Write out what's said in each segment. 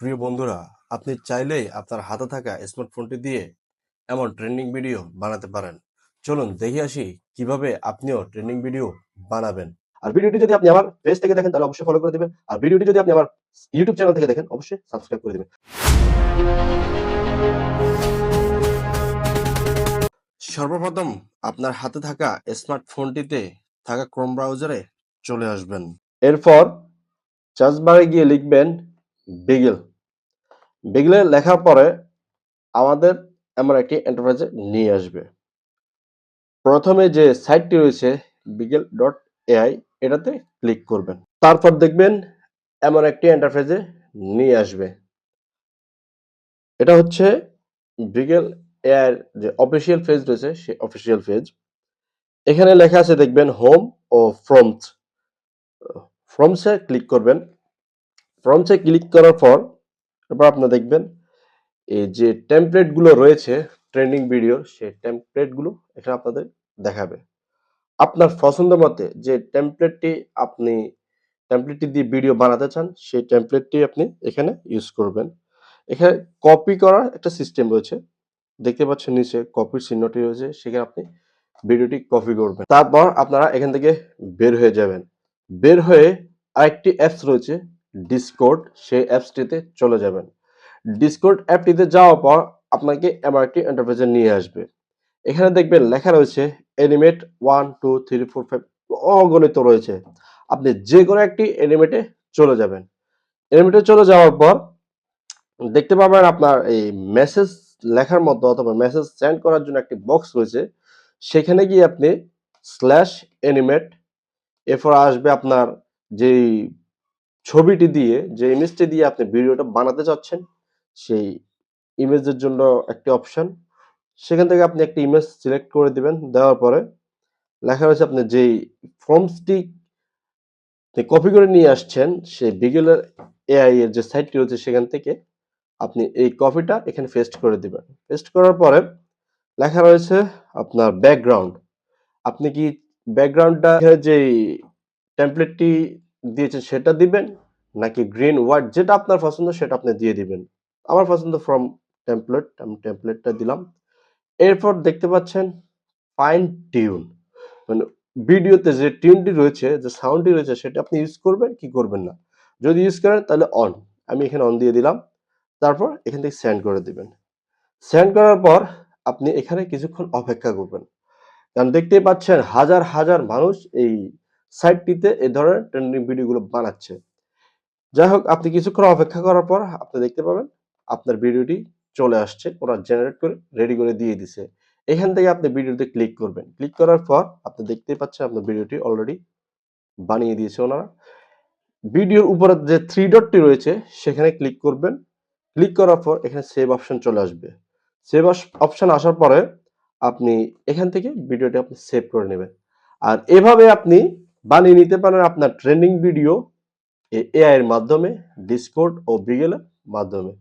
প্রিয় বন্ধুরা, আপনি চাইলেই আপনার হাতে থাকা স্মার্টফোনটি দিয়ে এমন ট্রেন্ডিং ভিডিও বানাতে পারেন। চলুন দেখে আসি কিভাবে আপনিও ট্রেন্ডিং ভিডিও বানাবেন। আর ভিডিওটি যদি আপনি আমার পেজ থেকে দেখেন তাহলে অবশ্যই ফলো করে দিবেন। আর ভিডিওটি যদি আপনি আমার ইউটিউব চ্যানেল থেকে দেখেন অবশ্যই সাবস্ক্রাইব করে দিবেন। সর্বপ্রথম আপনার হাতে থাকা স্মার্টফোনটিতে থাকা ক্রোম ব্রাউজারে চলে আসবেন। এরপর সার্চ বারে গিয়ে লিখবেন বিগেল। বিগেলে লেখার পরে আমাদের এমন একটি এন্টারপ্রাইজে নিয়ে আসবে। প্রথমে যে সাইটটি রয়েছে বিগেল.ai এটাতে ক্লিক করবেন। তারপর দেখবেন এমন একটি এন্টারপ্রাইজে নিয়ে আসবে। এটা হচ্ছে বিগেল এআই যে অফিসিয়াল পেজ রয়েছে সেই অফিসিয়াল পেজ। এখানে লেখা আছে দেখবেন হোম ও ফ্রমস। ফ্রমসে ক্লিক করবেন। ফ্রমসে ক্লিক করার পর এরপর আপনি দেখবেন এই যে টেমপ্লেট গুলো রয়েছে ট্রেন্ডিং ভিডিওর সেই টেমপ্লেট গুলো এখানে আপনাদের দেখাবে। আপনার পছন্দ মতে যে টেমপ্লেটটি দিয়ে ভিডিও বানাতে চান সেই টেমপ্লেটটি আপনি এখানে ইউজ করবেন। এখানে কপি করার একটা সিস্টেম রয়েছে, দেখতে পাচ্ছেন নিচে কপির চিহ্নটি রয়েছে, সেখানে আপনি ভিডিওটি কপি করবেন। তারপর আপনারা এখান থেকে বের হয়ে যাবেন। বের হয়ে আরেকটি অ্যাপস রয়েছে ডিসকর্ড, সেই অ্যাপসটিতে চলে যাবেন। ডিসকর্ড অ্যাপটিতে যাওয়ার পর আপনাকে এমন একটি ইন্টারফেসে নিয়ে আসবে। এখানে দেখবেন লেখা রয়েছে অ্যানিমেট 1 2 3 4 5 অগণিত রয়েছে। আপনি যে কোনো একটি অ্যানিমেটে চলে যাবেন। অ্যানিমেটে চলে যাওয়ার পর দেখতে পাবেন আপনার এই মেসেজ লেখার মতো অথবা মেসেজ সেন্ড করার জন্য একটি বক্স রয়েছে। সেখানে গিয়ে আপনি স্ল্যাশ অ্যানিমেট, এরপর আসবে আপনার যেই ছবিটি দিয়ে যে ইমেজটি দিয়ে আপনি ভিডিওটা বানাতে চাচ্ছেন সেই ইমেজের জন্য একটি অপশন। সেখান থেকে আপনি একটি ইমেজ সিলেক্ট করে দিবেন। দেওয়ার পরে লেখা রয়েছে আপনি যেই ফর্মসটি কপি করে নিয়ে আসছেন সেই বিগেলের এআই এর যে সাইটটি রয়েছে সেখান থেকে আপনি এই কপিটা এখানে পেস্ট করে দিবেন। পেস্ট করার পরে লেখা রয়েছে আপনার ব্যাকগ্রাউন্ড। আপনি কি ব্যাকগ্রাউন্ডটা যেই টেমপ্লেটটি দিয়েছেন সেটা দিবেন নাকি গ্রিন হোয়াইট যেটা আপনার পছন্দ সেটা আপনি দিয়ে দিবেন। আমার পছন্দ ফ্রম টেমপ্লেট, আমি টেমপ্লেটটা দিলাম। এরপর দেখতে পাচ্ছেন ফাইন টিউন, মানে ভিডিওতে যে টিউনটি রয়েছে যে সাউন্ডটি রয়েছে সেটা আপনি ইউজ করবেন কি করবেন না। যদি ইউজ করেন তাহলে অন, আমি এখানে অন দিয়ে দিলাম। তারপর এখান থেকে সেন্ড করে দিবেন। সেন্ড করার পর আপনি এখানে কিছুক্ষণ অপেক্ষা করবেন, কারণ দেখতেই পাচ্ছেন হাজার হাজার মানুষ এই সাইটটিতে এই ধরনের ট্রেন্ডিং ভিডিওগুলো বানাচ্ছে। যাই হোক, আপনি কিছুক্ষণ অপেক্ষা করার পর আপনি দেখতে পাবেন আপনার ভিডিওটি চলে আসছে, ওরা জেনারেট করে রেডি করে দিয়ে দিছে। এখান থেকে আপনি ভিডিওতে ক্লিক করবেন। ক্লিক করার পর আপনি দেখতেই পাচ্ছেন আপনার ভিডিওটি অলরেডি বানিয়ে দিয়েছে ওনারা। ভিডিওর উপরে যে থ্রি ডটটি রয়েছে সেখানে ক্লিক করবেন। ক্লিক করার পর এখানে সেভ অপশন চলে আসবে। সেভ অপশন আসার পরে আপনি এখান থেকে ভিডিওটি আপনি সেভ করে নেবেন। আর এভাবে আপনি বানিয়ে নিতে পারেন আপনার ট্রেন্ডিং ভিডিও এআই এর মাধ্যমে, ডিসকর্ড ও বিগেল এর মাধ্যমে।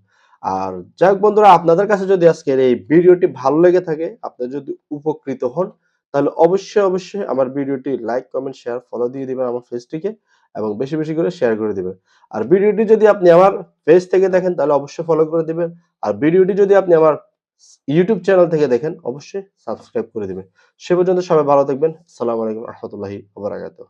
আর যাই হোক বন্ধুরা, আপনাদের কাছে যদি আজকের এই ভিডিওটি ভালো লেগে থাকে, আপনি যদি উপকৃত হন, তাহলে অবশ্যই আমার ভিডিওটি লাইক, কমেন্ট, শেয়ার, ফলো দিয়ে দিবেন আমার পেজটিকে এবং বেশি বেশি করে শেয়ার করে দিবেন। আর ভিডিওটি যদি আপনি আমার পেজ থেকে দেখেন তাহলে অবশ্যই ফলো করে দিবেন। আর ভিডিওটি যদি আপনি আমার ইউটিউব চ্যানেল থেকে দেখেন অবশ্যই সাবস্ক্রাইব করে দিবেন। সে পর্যন্ত সবাই ভালো থাকবেন। আসসালামু আলাইকুম ওয়া রাহমাতুল্লাহি ওয়া বারাকাতুহু।